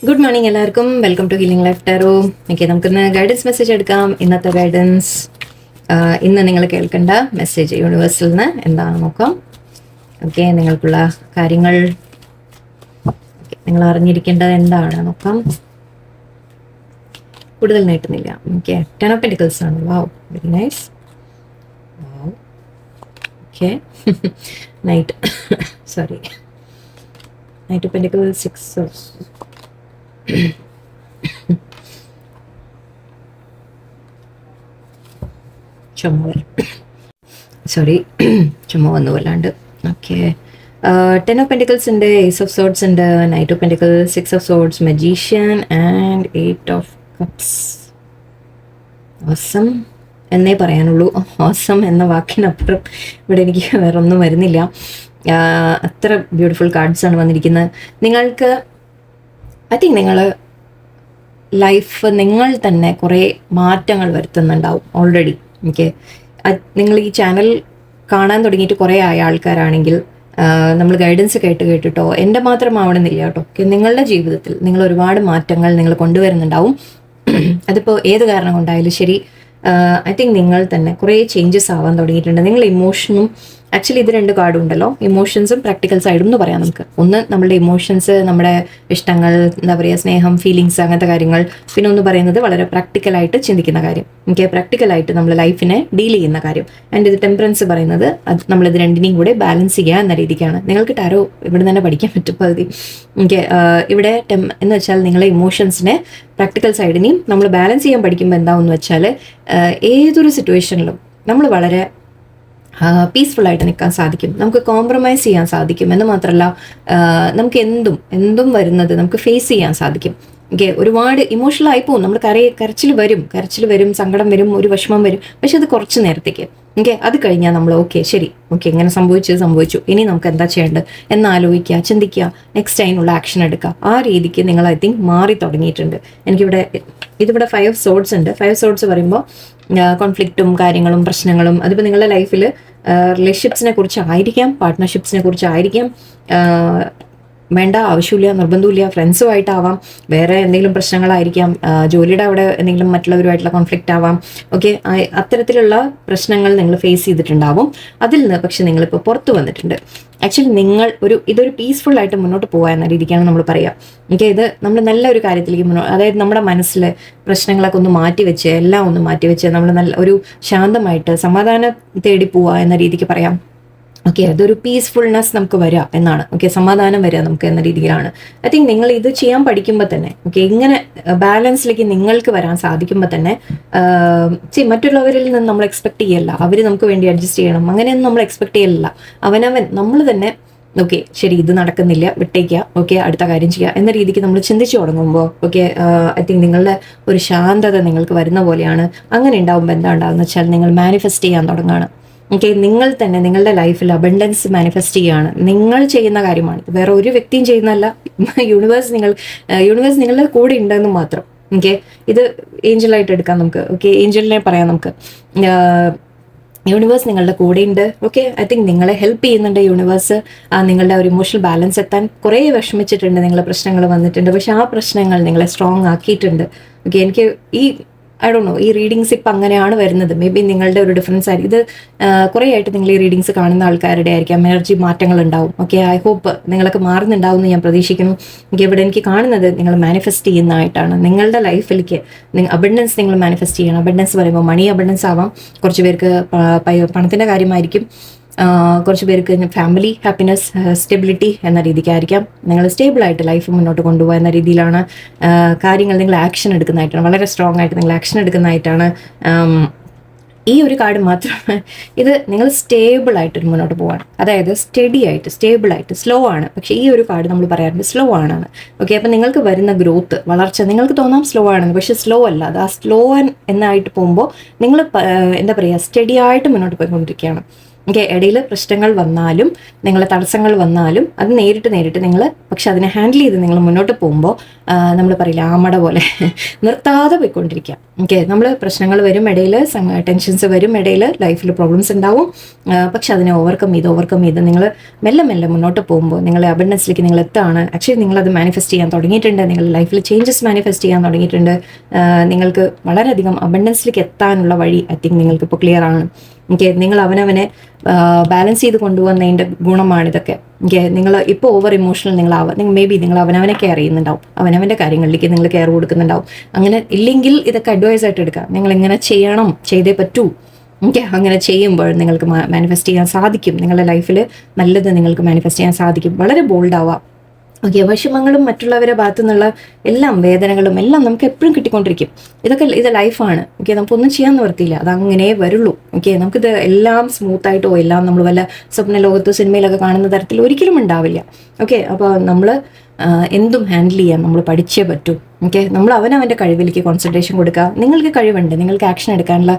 Good morning എല്ലാവർക്കും. Welcome to healing life tarot. Okay, നമുക്കിന്ന് guidance message എടുക്കാം. ഇന്നത്തെ ഗൈഡൻസ്, ഇന്ന് നിങ്ങൾ കേൾക്കേണ്ട മെസ്സേജ് യൂണിവേഴ്സിൽ നിന്ന് എന്താണെന്ന് നോക്കാം. ഓക്കെ, നിങ്ങൾക്കുള്ള കാര്യങ്ങൾ, നിങ്ങൾ അറിഞ്ഞിരിക്കേണ്ടത് എന്താണ് നോക്കാം. കൂടുതൽ നീട്ടുന്നില്ല. ഓക്കെ, 10 of Pentacles ആണ്. Wow, very nice. Wow, okay. Knight sorry Knight of Pentacles, 6 of ചുമ വന്നു വല്ലാണ്ട്. ഓക്കെ, 10 of Pentacles ഉണ്ട്, Ace of Swords ഉണ്ട്, Knight of Pentacles, 6 of Swords, Magician and 8 of Cups. awesome എന്നേ പറയാനുള്ളൂ. awesome എന്ന വാക്കിനപ്പുറം ഇവിടെ എനിക്ക് വേറെ ഒന്നും വരുന്നില്ല. അത്ര ബ്യൂട്ടിഫുൾ കാർഡ്സ് ആണ് വന്നിരിക്കുന്നത്. നിങ്ങൾക്ക് ഐ തിങ്ക് നിങ്ങൾ ലൈഫ് നിങ്ങൾ തന്നെ കുറേ മാറ്റങ്ങൾ വരുത്തുന്നുണ്ടാവും ഓൾറെഡി. ഓക്കെ, നിങ്ങൾ ഈ ചാനൽ കാണാൻ തുടങ്ങിയിട്ട് കുറേ ആയ ആൾക്കാരാണെങ്കിൽ നമ്മൾ ഗൈഡൻസ് കേട്ടിട്ടോ എൻ്റെ മാത്രം ആവണമെന്നില്ല കേട്ടോ. ഓക്കെ, നിങ്ങളുടെ ജീവിതത്തിൽ നിങ്ങൾ ഒരുപാട് മാറ്റങ്ങൾ നിങ്ങൾ കൊണ്ടുവരുന്നുണ്ടാവും. അതിപ്പോൾ ഏത് കാരണം കൊണ്ടായാലും ശരി, ഐ തിങ്ക് നിങ്ങൾ തന്നെ കുറേ ചേഞ്ചസ് ആവാൻ തുടങ്ങിയിട്ടുണ്ട്. നിങ്ങൾ ഇമോഷനും, ആക്ച്വലി ഇത് 2 കാർഡും ഉണ്ടല്ലോ, ഇമോഷൻസും പ്രാക്ടിക്കൽ സൈഡും എന്ന് പറയാം നമുക്ക്. ഒന്ന് നമ്മളുടെ ഇമോഷൻസ്, നമ്മുടെ ഇഷ്ടങ്ങൾ, എന്താ പറയുക, സ്നേഹം, ഫീലിങ്സ്, അങ്ങനത്തെ കാര്യങ്ങൾ. പിന്നെ ഒന്ന് പറയുന്നത് വളരെ പ്രാക്ടിക്കലായിട്ട് ചിന്തിക്കുന്ന കാര്യം. ഓക്കെ, പ്രാക്ടിക്കലായിട്ട് നമ്മൾ ലൈഫിനെ ഡീൽ ചെയ്യുന്ന കാര്യം. ആൻഡ് ഇത് ടെമ്പറൻസ് പറയുന്നത് അത് നമ്മളിത് രണ്ടിനെയും കൂടെ ബാലൻസ് ചെയ്യുക എന്ന രീതിക്കാണ്. നിങ്ങൾക്ക് ടാരോ ഇവിടെ തന്നെ പഠിക്കാൻ പറ്റും പകുതി. ഓക്കെ, ഇവിടെ എന്ന് വെച്ചാൽ നിങ്ങളെ ഇമോഷൻസിനെ പ്രാക്ടിക്കൽ സൈഡിനെയും നമ്മൾ ബാലൻസ് ചെയ്യാൻ പഠിക്കുമ്പോൾ എന്താണെന്ന് വെച്ചാൽ ഏതൊരു സിറ്റുവേഷനിലും നമ്മൾ വളരെ പീസ്ഫുള്ളായിട്ട് നിൽക്കാൻ സാധിക്കും. നമുക്ക് കോംപ്രമൈസ് ചെയ്യാൻ സാധിക്കും എന്ന് മാത്രമല്ല, നമുക്ക് എന്തും വരുന്നത് നമുക്ക് ഫേസ് ചെയ്യാൻ സാധിക്കും. ഓക്കെ, ഒരുപാട് ഇമോഷണൽ ആയി പോകും. നമ്മൾ കരച്ചിൽ വരും, സങ്കടം വരും, ഒരു വിഷമം വരും. പക്ഷെ അത് കുറച്ച് നേരത്തേക്ക്. ഓക്കെ, അത് കഴിഞ്ഞാൽ നമ്മൾ ശരി, ഇങ്ങനെ സംഭവിച്ചു, ഇനി നമുക്ക് എന്താ ചെയ്യേണ്ടത് എന്നാലോചിക്കുക, ചിന്തിക്കുക, നെക്സ്റ്റ് ടൈമുള്ള ആക്ഷൻ എടുക്കുക. ആ രീതിക്ക് നിങ്ങൾ ഐ തിങ്ക് മാറി തുടങ്ങിയിട്ടുണ്ട്. ഇതിവിടെ 5 of Swords ഉണ്ട്. 5 of Swords പറയുമ്പോൾ കോൺഫ്ലിക്റ്റും കാര്യങ്ങളും പ്രശ്നങ്ങളും, അതിപ്പോൾ നിങ്ങളുടെ ലൈഫിൽ റിലേഷൻഷിപ്സിനെ കുറിച്ചായിരിക്കാം, പാർട്ട്ണർഷിപ്സിനെ കുറിച്ചായിരിക്കാം, വേണ്ട ആവശ്യമില്ല, നിർബന്ധമില്ല, ഫ്രണ്ട്സുമായിട്ടാവാം, വേറെ എന്തെങ്കിലും പ്രശ്നങ്ങളായിരിക്കാം, ജോലിയുടെ അവിടെ എന്തെങ്കിലും മറ്റുള്ളവരുമായിട്ടുള്ള കോൺഫ്ലിക്റ്റ് ആവാം. ഓക്കെ, അത്തരത്തിലുള്ള പ്രശ്നങ്ങൾ നിങ്ങൾ ഫേസ് ചെയ്തിട്ടുണ്ടാവും. അതിൽ നിന്ന് പക്ഷെ നിങ്ങളിപ്പോൾ പുറത്തു വന്നിട്ടുണ്ട്. ആക്ച്വലി ഇതൊരു പീസ്ഫുൾ ആയിട്ട് മുന്നോട്ട് പോകുക എന്ന രീതിക്കാണ് നമ്മൾ പറയുക. ഓക്കെ, ഇത് നമ്മൾ നല്ലൊരു കാര്യത്തിലേക്ക് അതായത് നമ്മുടെ മനസ്സിലെ പ്രശ്നങ്ങളൊക്കെ ഒന്ന് മാറ്റിവെച്ച്, എല്ലാം ഒന്ന് മാറ്റിവെച്ച് നമ്മൾ നല്ല ഒരു ശാന്തമായിട്ട് സമാധാനം തേടി പോവുക എന്ന രീതിക്ക് പറയാം. ഓക്കെ, അതൊരു പീസ്ഫുൾനെസ് നമുക്ക് വരിക എന്നാണ്. ഓക്കെ, സമാധാനം വരിക നമുക്ക് എന്ന രീതിയിലാണ്. ഐ തിങ്ക് നിങ്ങൾ ഇത് ചെയ്യാൻ പഠിക്കുമ്പോൾ തന്നെ, ഓക്കെ, ഇങ്ങനെ ബാലൻസിലേക്ക് നിങ്ങൾക്ക് വരാൻ സാധിക്കുമ്പോൾ തന്നെ, മറ്റുള്ളവരിൽ നിന്ന് നമ്മൾ എക്സ്പെക്ട് ചെയ്യല്ല അവർ നമുക്ക് വേണ്ടി അഡ്ജസ്റ്റ് ചെയ്യണം, അങ്ങനെയൊന്നും നമ്മൾ എക്സ്പെക്ട് ചെയ്യലില്ല. നമ്മൾ തന്നെ ഓക്കെ, ശരി, ഇത് നടക്കുന്നില്ല, വിട്ടേക്കുക, ഓക്കെ, അടുത്ത കാര്യം ചെയ്യുക എന്ന രീതിക്ക് നമ്മൾ ചിന്തിച്ചു തുടങ്ങുമ്പോൾ, ഓക്കെ, ഐ തിങ്ക് നിങ്ങളുടെ ഒരു ശാന്തത നിങ്ങൾക്ക് വരുന്ന പോലെയാണ്. അങ്ങനെ ഉണ്ടാകുമ്പോൾ എന്താ ഉണ്ടാകുന്ന വെച്ചാൽ നിങ്ങൾ മാനിഫെസ്റ്റ് ചെയ്യാൻ തുടങ്ങുകയാണ്. ഓക്കെ, നിങ്ങൾ തന്നെ നിങ്ങളുടെ ലൈഫിൽ അബണ്ടൻസ് മാനിഫെസ്റ്റ് ചെയ്യുകയാണ്. നിങ്ങൾ ചെയ്യുന്ന കാര്യമാണ്, വേറെ ഒരു വ്യക്തിയും ചെയ്യുന്നതല്ല. യൂണിവേഴ്സ് നിങ്ങളുടെ കൂടെ ഉണ്ടെന്ന് മാത്രം. ഓക്കെ, ഇത് ഏഞ്ചലായിട്ട് എടുക്കാം നമുക്ക്. ഓക്കെ, ഏഞ്ചലിനെ പറയാം നമുക്ക്. യൂണിവേഴ്സ് നിങ്ങളുടെ കൂടെയുണ്ട്. ഓക്കെ, ഐ തിങ്ക് നിങ്ങളെ ഹെൽപ്പ് ചെയ്യുന്നുണ്ട് യൂണിവേഴ്സ്. നിങ്ങളുടെ ഒരു ഇമോഷണൽ ബാലൻസ് എത്താൻ കുറേ വിഷമിച്ചിട്ടുണ്ട്, നിങ്ങളെ പ്രശ്നങ്ങൾ വന്നിട്ടുണ്ട്, പക്ഷെ ആ പ്രശ്നങ്ങൾ നിങ്ങളെ സ്ട്രോങ് ആക്കിയിട്ടുണ്ട്. ഓക്കെ, എനിക്ക് ഐ ഡോണ്ട് നോ, ഈ റീഡിങ്സ് ഇപ്പം അങ്ങനെയാണ് വരുന്നത്. മേ ബി നിങ്ങളുടെ ഒരു ഡിഫറൻസ് ആയിരിക്കും. ഇത് കുറേ ആയിട്ട് നിങ്ങൾ ഈ റീഡിങ്സ് കാണുന്ന ആൾക്കാരുടെ ആയിരിക്കാം എനർജി മാറ്റങ്ങൾ ഉണ്ടാവും. ഓക്കെ, ഐ ഹോപ്പ് നിങ്ങളൊക്കെ മാറുന്നുണ്ടാവും എന്ന് ഞാൻ പ്രതീക്ഷിക്കുന്നു. ഇവിടെ എനിക്ക് കാണുന്നത് നിങ്ങൾ മാനിഫെസ്റ്റ് ചെയ്യുന്നതായിട്ടാണ്. നിങ്ങളുടെ ലൈഫിലേക്ക് അബണ്ടൻസ് നിങ്ങൾ മാനിഫെസ്റ്റ് ചെയ്യണം. അബണ്ടൻസ് പറയുമ്പോൾ മണി അബണ്ടൻസ് ആവാം, കുറച്ച് പേർക്ക് പണത്തിൻ്റെ കാര്യമായിരിക്കും, കുറച്ച് പേർക്ക് ഫാമിലി ഹാപ്പിനെസ്, സ്റ്റെബിലിറ്റി എന്ന രീതിക്കായിരിക്കാം. നിങ്ങൾ സ്റ്റേബിളായിട്ട് ലൈഫ് മുന്നോട്ട് കൊണ്ടുപോകുക എന്ന രീതിയിലാണ് കാര്യങ്ങൾ. നിങ്ങൾ ആക്ഷൻ എടുക്കുന്നതായിട്ടാണ്, വളരെ സ്ട്രോങ് ആയിട്ട് നിങ്ങൾ ആക്ഷൻ എടുക്കുന്നതായിട്ടാണ് ഈ ഒരു കാർഡ് മാത്രം. ഇത് നിങ്ങൾ സ്റ്റേബിളായിട്ട് മുന്നോട്ട് പോവാണ്, അതായത് സ്റ്റേബിളായിട്ട് സ്ലോ ആണ്. പക്ഷേ ഈ ഒരു കാർഡ് നമ്മൾ പറയാറുണ്ട് സ്ലോ ആണെന്ന്. ഓക്കെ, അപ്പം നിങ്ങൾക്ക് വരുന്ന ഗ്രോത്ത്, വളർച്ച നിങ്ങൾക്ക് തോന്നാം സ്ലോ ആണെന്ന്, പക്ഷെ സ്ലോ അല്ല. അത് ആ സ്ലോ എന്നായിട്ട് പോകുമ്പോൾ നിങ്ങൾ എന്താ പറയുക, സ്റ്റഡി ആയിട്ട് മുന്നോട്ട് പോയിക്കൊണ്ടിരിക്കുകയാണ്. ഓക്കെ, ഇടയിൽ പ്രശ്നങ്ങൾ വന്നാലും നിങ്ങളെ തടസ്സങ്ങൾ വന്നാലും അത് നേരിട്ട് നിങ്ങൾ പക്ഷെ അതിനെ ഹാൻഡിൽ ചെയ്ത് നിങ്ങൾ മുന്നോട്ട് പോകുമ്പോൾ നമ്മൾ പറയില്ല ആമട പോലെ നിർത്താതെ പോയിക്കൊണ്ടിരിക്കുക. ഓക്കെ, നമ്മൾ പ്രശ്നങ്ങൾ വരും ഇടയിൽ, ടെൻഷൻസ് വരും ഇടയിൽ, ലൈഫിൽ പ്രോബ്ലംസ് ഉണ്ടാവും. പക്ഷെ അതിനെ ഓവർകം ചെയ്ത് നിങ്ങൾ മെല്ലെ മുന്നോട്ട് പോകുമ്പോൾ നിങ്ങളെ അബണ്ടൻസിലേക്ക് നിങ്ങൾ എത്താണ്. ആക്ച്വലി നിങ്ങളത് മാനിഫെസ്റ്റ് ചെയ്യാൻ തുടങ്ങിയിട്ടുണ്ട്, നിങ്ങളുടെ ലൈഫിൽ ചേഞ്ചസ് മാനിഫെസ്റ്റ് ചെയ്യാൻ തുടങ്ങിയിട്ടുണ്ട്. നിങ്ങൾക്ക് വളരെയധികം അബണ്ടൻസിലേക്ക് എത്താനുള്ള വഴി ഐ തിങ്ക് നിങ്ങൾക്കിപ്പോൾ ക്ലിയർ ആണ്. ഓക്കെ, നിങ്ങൾ അവനവനെ ബാലൻസ് ചെയ്ത് കൊണ്ടുപോകുന്നതിൻ്റെ ഗുണമാണിതൊക്കെ. ഓക്കെ, നിങ്ങൾ ഇപ്പോൾ ഓവർ ഇമോഷണൽ നിങ്ങൾ മേ ബി നിങ്ങൾ അവനവനെ കെയർ ചെയ്യുന്നുണ്ടാവും, അവനവൻ്റെ കാര്യങ്ങളിലേക്ക് നിങ്ങൾ കെയർ കൊടുക്കുന്നുണ്ടാവും. അങ്ങനെ ഇല്ലെങ്കിൽ ഇതൊക്കെ അഡ്വൈസ് ആയിട്ട് എടുക്കുക. നിങ്ങൾ എങ്ങനെ ചെയ്യണം, ചെയ്തേ പറ്റൂ. ഓക്കെ, അങ്ങനെ ചെയ്യുമ്പോൾ നിങ്ങൾക്ക് മാനിഫെസ്റ്റ് ചെയ്യാൻ സാധിക്കും. നിങ്ങളുടെ ലൈഫിൽ നല്ലത് നിങ്ങൾക്ക് മാനിഫെസ്റ്റ് ചെയ്യാൻ സാധിക്കും. വളരെ ബോൾഡ് ആവാം. ഓക്കെ, വിഷമങ്ങളും മറ്റുള്ളവരുടെ ഭാഗത്തു നിന്നുള്ള എല്ലാം വേദനകളും എല്ലാം നമുക്ക് എപ്പോഴും കിട്ടിക്കൊണ്ടിരിക്കും. ഇത് ലൈഫാണ്. ഓക്കെ, നമുക്കൊന്നും ചെയ്യാൻ നിവർത്തിയില്ല, അതങ്ങനെ വരുള്ളൂ. ഓക്കെ, നമുക്കിത് എല്ലാം സ്മൂത്തായിട്ടോ എല്ലാം നമ്മൾ വല്ല സ്വപ്ന ലോകത്തോ സിനിമയിലൊക്കെ കാണുന്ന തരത്തിൽ ഒരിക്കലും ഉണ്ടാവില്ല. ഓക്കെ, അപ്പോൾ നമ്മൾ എന്തും ഹാൻഡിൽ ചെയ്യാൻ നമ്മൾ പഠിച്ചേ പറ്റൂ. ഓക്കെ, നമ്മൾ അവനവൻ്റെ കഴിവിലേക്ക് കോൺസെൻട്രേഷൻ കൊടുക്കുക. നിങ്ങൾക്ക് കഴിവുണ്ട്, നിങ്ങൾക്ക് ആക്ഷൻ എടുക്കാനുള്ള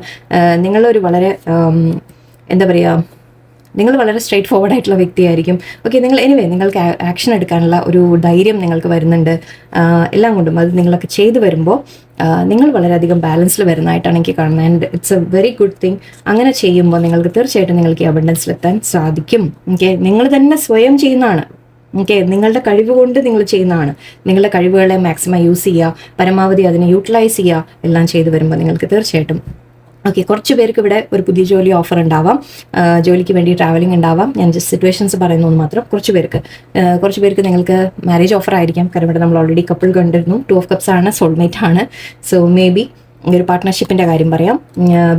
നിങ്ങളൊരു വളരെ എന്താ പറയുക, നിങ്ങൾ വളരെ സ്ട്രേറ്റ് ഫോർവേഡ് ആയിട്ടുള്ള വ്യക്തിയായിരിക്കും. ഓക്കെ, നിങ്ങൾക്ക് ആക്ഷൻ എടുക്കാനുള്ള ഒരു ധൈര്യം നിങ്ങൾക്ക് വരുന്നുണ്ട്. എല്ലാം കൊണ്ടും അത് നിങ്ങളൊക്കെ ചെയ്തു വരുമ്പോൾ നിങ്ങൾ വളരെയധികം ബാലൻസിൽ വരുന്നതായിട്ടാണ് എനിക്ക് കാണുന്നത്. And it's A very good thing. അങ്ങനെ ചെയ്യുമ്പോൾ നിങ്ങൾക്ക് തീർച്ചയായിട്ടും നിങ്ങൾക്ക് ഈ അബണ്ടൻസിലെത്താൻ സാധിക്കും. ഓക്കെ, നിങ്ങൾ തന്നെ സ്വയം ചെയ്യുന്നതാണ്. ഓക്കെ, നിങ്ങളുടെ കഴിവ് കൊണ്ട് നിങ്ങൾ ചെയ്യുന്നതാണ്. നിങ്ങളുടെ കഴിവുകളെ മാക്സിമം യൂസ് ചെയ്യുക, പരമാവധി അതിനെ യൂട്ടിലൈസ് ചെയ്യുക. എല്ലാം ചെയ്തു വരുമ്പോൾ നിങ്ങൾക്ക് തീർച്ചയായിട്ടും ഓക്കെ. കുറച്ച് പേർക്ക് ഇവിടെ ഒരു പുതിയ ജോലി ഓഫർ ഉണ്ടാവാം, ജോലിക്ക് വേണ്ടി ട്രാവലിംഗ് ഉണ്ടാവാം. ഞാൻ ജസ്റ്റ് സിറ്റുവേഷൻസ് പറയുന്നു മാത്രം. കുറച്ച് പേർക്ക് നിങ്ങൾക്ക് മാരേജ് ഓഫർ ആയിരിക്കാം. കാരണം ഇവിടെ നമ്മൾ ഓൾറെഡി കപ്പിൾ കണ്ടിരുന്നു. 2 ഓഫ് കപ്സ് ആണ്, സോൾമേറ്റ് ആണ്. സോ മേ ബി ഒരു പാർട്ട്ണർഷിപ്പിൻ്റെ കാര്യം പറയാം.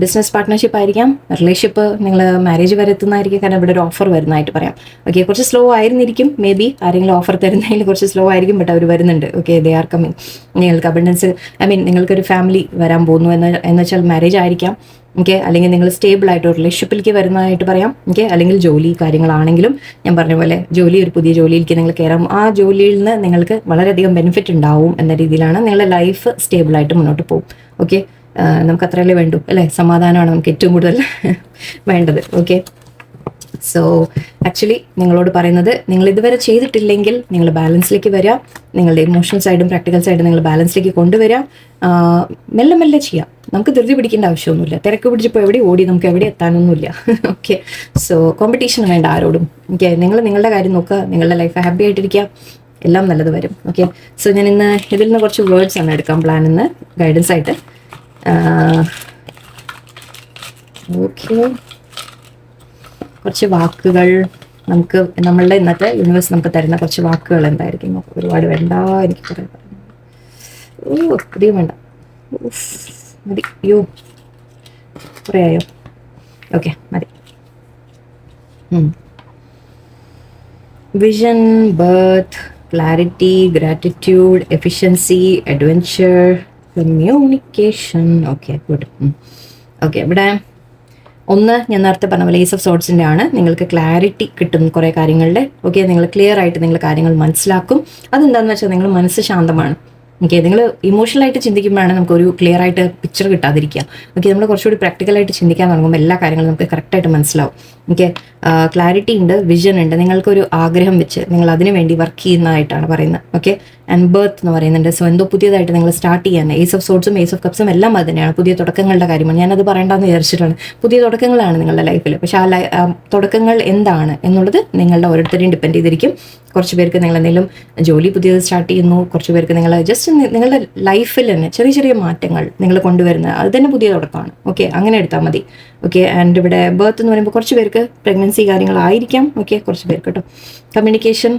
ബിസിനസ് പാർട്ട്ണർഷിപ്പ് ആയിരിക്കാം, റിലേഷൻഷിപ്പ് നിങ്ങൾ മാരേജ് വരെ എത്തുന്നതായിരിക്കും. കാരണം ഇവിടെ ഒരു ഓഫർ വരുന്നതായിട്ട് പറയാം. ഓക്കെ, കുറച്ച് സ്ലോ ആയിരുന്നിരിക്കും മേ ബി, ആരെങ്കിലും ഓഫർ തരുന്നതിൽ കുറച്ച് സ്ലോ ആയിരിക്കും, ബട്ട് അവർ വരുന്നുണ്ട്. Okay, they are coming. നിങ്ങൾക്ക് അബണ്ടൻസ് നിങ്ങൾക്കൊരു ഫാമിലി വരാൻ പോകുന്നു എന്ന് വെച്ചാൽ മാരേജ് ആയിരിക്കാം. ഓക്കെ, അല്ലെങ്കിൽ നിങ്ങൾ സ്റ്റേബിൾ ആയിട്ട് ഒരു റിലേഷൻഷിപ്പിലേക്ക് വരുന്നതായിട്ട് പറയാം. ഓക്കെ, അല്ലെങ്കിൽ ജോലി കാര്യങ്ങളാണെങ്കിലും ഞാൻ പറഞ്ഞ പോലെ ഒരു പുതിയ ജോലിയിലേക്ക് നിങ്ങൾ കയറാം. ആ ജോലിയിൽ നിന്ന് നിങ്ങൾക്ക് വളരെയധികം ബെനിഫിറ്റ് ഉണ്ടാവും എന്ന രീതിയിലാണ് നിങ്ങളുടെ ലൈഫ് സ്റ്റേബിളായിട്ട് മുന്നോട്ട് പോകും. ഓക്കെ, നമുക്ക് അത്രയല്ലേ വേണ്ടൂ അല്ലേ? സമാധാനമാണ് നമുക്ക് ഏറ്റവും കൂടുതൽ വേണ്ടത്. ഓക്കെ, സോ ആക്ച്വലി നിങ്ങളോട് പറയുന്നത്, നിങ്ങൾ ഇതുവരെ ചെയ്തിട്ടില്ലെങ്കിൽ നിങ്ങൾ ബാലൻസിലേക്ക് വരിക. നിങ്ങളുടെ ഇമോഷണൽ സൈഡും പ്രാക്ടിക്കൽ സൈഡും നിങ്ങൾ ബാലൻസിലേക്ക് കൊണ്ടുവരിക. മെല്ലെ ചെയ്യാം. നമുക്ക് ധൃതി പിടിക്കേണ്ട ആവശ്യമൊന്നുമില്ല. തിരക്ക് പിടിച്ചപ്പോൾ എവിടെ ഓടി നമുക്ക് എവിടെ എത്താനൊന്നുമില്ല. ഓക്കെ, സോ കോമ്പറ്റീഷൻ വേണ്ട ആരോടും. ഓക്കെ, നിങ്ങൾ നിങ്ങളുടെ കാര്യം നോക്കുക, നിങ്ങളുടെ ലൈഫ് ഹാപ്പി ആയിട്ടിരിക്കുക, എല്ലാം നല്ലത് വരും. ഓക്കെ, സോ ഞാൻ ഇന്ന് ഇതിൽ നിന്ന് കുറച്ച് വേർഡ്സ് ആണ് എടുക്കാൻ പ്ലാൻ, ഇന്ന് ഗൈഡൻസ് ആയിട്ട്. ഓക്കെ, കുറച്ച് വാക്കുകൾ നമുക്ക് നമ്മളുടെ ഇന്നത്തെ യൂണിവേഴ്സ് നമുക്ക് തരുന്ന കുറച്ച് വാക്കുകൾ എന്തായിരിക്കും? ഒരുപാട് വേണ്ട, എനിക്ക് കുറേ അധികം വേണ്ട, മതി. കുറേ ആയോ? ഓക്കെ, മതി. Vision, birth, clarity, gratitude, efficiency, adventure, communication. Okay, good. Okay, ഇവിടെ ഒന്ന് ഞാൻ നേരത്തെ പറഞ്ഞ പോലെ ഏസ് ഓഫ് സോർട്സിൻ്റെ ആണ്. നിങ്ങൾക്ക് ക്ലാരിറ്റി കിട്ടും കുറേ കാര്യങ്ങളുടെ. ഓക്കെ, നിങ്ങൾ ക്ലിയർ ആയിട്ട് നിങ്ങൾ കാര്യങ്ങൾ മനസ്സിലാക്കും. അതെന്താണെന്ന് വെച്ചാൽ നിങ്ങൾ മനസ്സ് ശാന്തമാണ്. ഓക്കെ, നിങ്ങൾ ഇമോഷണലായിട്ട് ചിന്തിക്കുമ്പോഴാണ് നമുക്കൊരു ക്ലിയർ ആയിട്ട് പിക്ചർ കിട്ടാതിരിക്കുക. ഓക്കെ, നമ്മൾ കുറച്ചുകൂടി പ്രാക്ടിക്കലായിട്ട് ചിന്തിക്കാൻ തുടങ്ങുമ്പോൾ എല്ലാ കാര്യങ്ങളും നമുക്ക് കറക്റ്റായിട്ട് മനസ്സിലാവും. ഓക്കെ, ക്ലാരിറ്റി ഉണ്ട്, വിഷൻ ഉണ്ട്. നിങ്ങൾക്കൊരു ആഗ്രഹം വെച്ച് നിങ്ങൾ അതിനു വേണ്ടി വർക്ക് ചെയ്യുന്നതായിട്ടാണ് പറയുന്നത്. ഓക്കെ, ആൻഡ് ബർത്ത് എന്ന് പറയുന്നുണ്ട്. സോ എന്തോ പുതിയതായിട്ട് നിങ്ങൾ സ്റ്റാർട്ട് ചെയ്യാൻ, ഏസ് ഓഫ് സോർട്സും ഏസ് ഓഫ് കപ്സും എല്ലാം അത് തന്നെയാണ്. പുതിയ തുടക്കങ്ങളുടെ കാര്യമാണ്. ഞാനത് പറയേണ്ടെന്ന് വിചാരിച്ചിട്ടാണ്. പുതിയ തുടക്കങ്ങളാണ് നിങ്ങളുടെ ലൈഫിൽ. പക്ഷേ ആ തുടക്കങ്ങൾ എന്താണ് എന്നുള്ളത് നിങ്ങളുടെ ഓരോരുത്തരെയും ഡിപ്പെൻഡ് ചെയ്തിരിക്കും. കുറച്ച് പേർക്ക് നിങ്ങൾ എന്തെങ്കിലും ജോലി പുതിയത് സ്റ്റാർട്ട് ചെയ്യുന്നു, കുറച്ച് പേർക്ക് നിങ്ങൾ ജസ്റ്റ് നിങ്ങളുടെ ലൈഫിൽ തന്നെ ചെറിയ മാറ്റങ്ങൾ നിങ്ങൾ കൊണ്ടുവരുന്നത്, അത് തന്നെ പുതിയ തുടക്കമാണ്. ഓക്കെ, അങ്ങനെ എടുത്താൽ മതി. ഓക്കെ, ആൻഡ് ഇവിടെ ബർത്ത് എന്ന് പറയുമ്പോൾ കുറച്ച് പേർക്ക് പ്രഗ്നൻസി കാര്യങ്ങളായിരിക്കാം. ഓക്കെ, കുറച്ച് പേർക്ക് കേട്ടോ. കമ്മ്യൂണിക്കേഷൻ,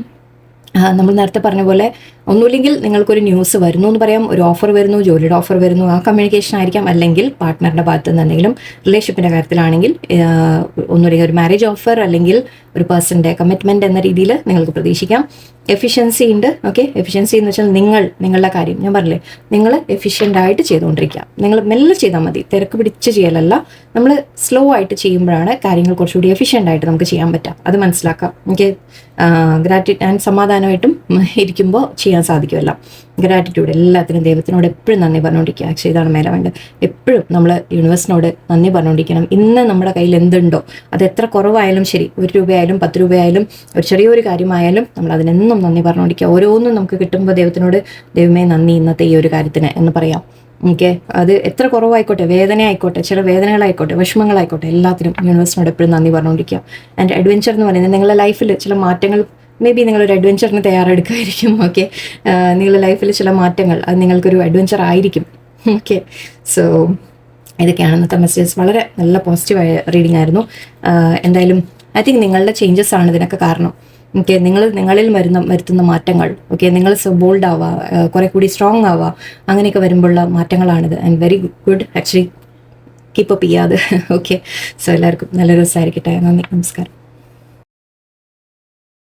നമ്മൾ നേരത്തെ പറഞ്ഞ പോലെ ഒന്നുമില്ലെങ്കിൽ നിങ്ങൾക്കൊരു ന്യൂസ് വരുന്നു എന്ന് പറയാം, ഒരു ഓഫർ വരുന്നു, ജോലിയുടെ ഓഫർ വരുന്നു, ആ കമ്മ്യൂണിക്കേഷൻ ആയിരിക്കാം. അല്ലെങ്കിൽ പാർട്ട്ണറിൻ്റെ ഭാഗത്ത് നിന്ന് എന്തെങ്കിലും റിലേഷൻഷിപ്പിൻ്റെ കാര്യത്തിലാണെങ്കിൽ ഒന്നുമില്ലെങ്കിൽ ഒരു മാരേജ് ഓഫർ, അല്ലെങ്കിൽ ഒരു പേഴ്സൻ്റെ കമ്മിറ്റ്മെൻറ്റ് എന്ന രീതിയിൽ നിങ്ങൾക്ക് പ്രതീക്ഷിക്കാം. എഫിഷ്യൻസി ഉണ്ട്. ഓക്കെ, എഫിഷ്യൻസി എന്ന് വെച്ചാൽ നിങ്ങളുടെ കാര്യം ഞാൻ പറഞ്ഞില്ലേ, നിങ്ങൾ എഫിഷ്യൻ്റ് ആയിട്ട് ചെയ്തുകൊണ്ടിരിക്കുക. നിങ്ങൾ മെല്ലെ ചെയ്താൽ മതി, തിരക്ക് പിടിച്ച് ചെയ്യലല്ല. നമ്മൾ സ്ലോ ആയിട്ട് ചെയ്യുമ്പോഴാണ് കാര്യങ്ങൾ കുറച്ചുകൂടി എഫിഷ്യൻ്റ് ആയിട്ട് നമുക്ക് ചെയ്യാൻ പറ്റുക. അത് മനസ്സിലാക്കാം. എനിക്ക് ഗ്രാറ്റിറ്റ്യൂഡ് ആൻഡ് സമാധാനമായിട്ടും ഇരിക്കുമ്പോൾ ചെയ്യാൻ സാധിക്കുമല്ല. ഗ്രാറ്റിറ്റ്യൂഡ് എല്ലാത്തിനും ദൈവത്തിനോട് എപ്പോഴും നന്ദി പറഞ്ഞുകൊണ്ടിരിക്കുക. ആക്ച്വലി ഇതാണ് മേലെ വേണ്ടത്. എപ്പോഴും നമ്മൾ യൂണിവേഴ്സിനോട് നന്ദി പറഞ്ഞുകൊണ്ടിരിക്കണം. ഇന്ന് നമ്മുടെ കയ്യിൽ എന്തുണ്ടോ അത് എത്ര കുറവായാലും ശരി, 1 രൂപയായാലും 10 രൂപയായാലും ഒരു ചെറിയൊരു കാര്യമായാലും നമ്മൾ അതിനെന്നും നന്ദി പറഞ്ഞുകൊണ്ടിരിക്കുക. ഓരോന്നും നമുക്ക് കിട്ടുമ്പോൾ ദൈവത്തിനോട് ദൈവമേ നന്ദി ഇന്നത്തെ ഈ ഒരു കാര്യത്തിന് എന്ന് പറയാം. ഓക്കെ, അത് എത്ര കുറവായിക്കോട്ടെ, വേദന ആയിക്കോട്ടെ, ചില വേദനകളായിക്കോട്ടെ, വിഷമങ്ങളായിക്കോട്ടെ, എല്ലാത്തിനും യൂണിവേഴ്സിനോട് എപ്പോഴും നന്ദി പറഞ്ഞുകൊണ്ടിരിക്കുക. ആൻഡ് അഡ്വഞ്ചർ എന്ന് പറയുന്നത് നിങ്ങളുടെ ലൈഫിൽ ചില മാറ്റങ്ങൾ, മേ ബി നിങ്ങളൊരു അഡ്വഞ്ചറിന് തയ്യാറെടുക്കുമായിരിക്കും. ഓക്കെ, നിങ്ങളുടെ ലൈഫിൽ ചില മാറ്റങ്ങൾ അത് നിങ്ങൾക്കൊരു അഡ്വഞ്ചർ ആയിരിക്കും. ഓക്കെ, സോ ഇതൊക്കെയാണ് ഇന്നത്തെ മെസ്സേജസ്. വളരെ നല്ല പോസിറ്റീവായ റീഡിംഗ് ആയിരുന്നു. എന്തായാലും ഐ തിങ്ക് നിങ്ങളുടെ ചേഞ്ചസ് ആണ് ഇതിനൊക്കെ കാരണം. ഓക്കെ, നിങ്ങളിൽ വരുത്തുന്ന മാറ്റങ്ങൾ, ഓക്കെ, നിങ്ങൾ ബോൾഡ് ആവുക, കുറെ കൂടി സ്ട്രോങ് ആവുക, അങ്ങനെയൊക്കെ വരുമ്പോഴുള്ള മാറ്റങ്ങളാണിത്. And very good actually, keep up ചെയ്യാതെ. ഓക്കെ, സോ എല്ലാവർക്കും നല്ലൊരു ദിവസമായിരിക്കട്ടെ. നന്ദി, നമസ്കാരം.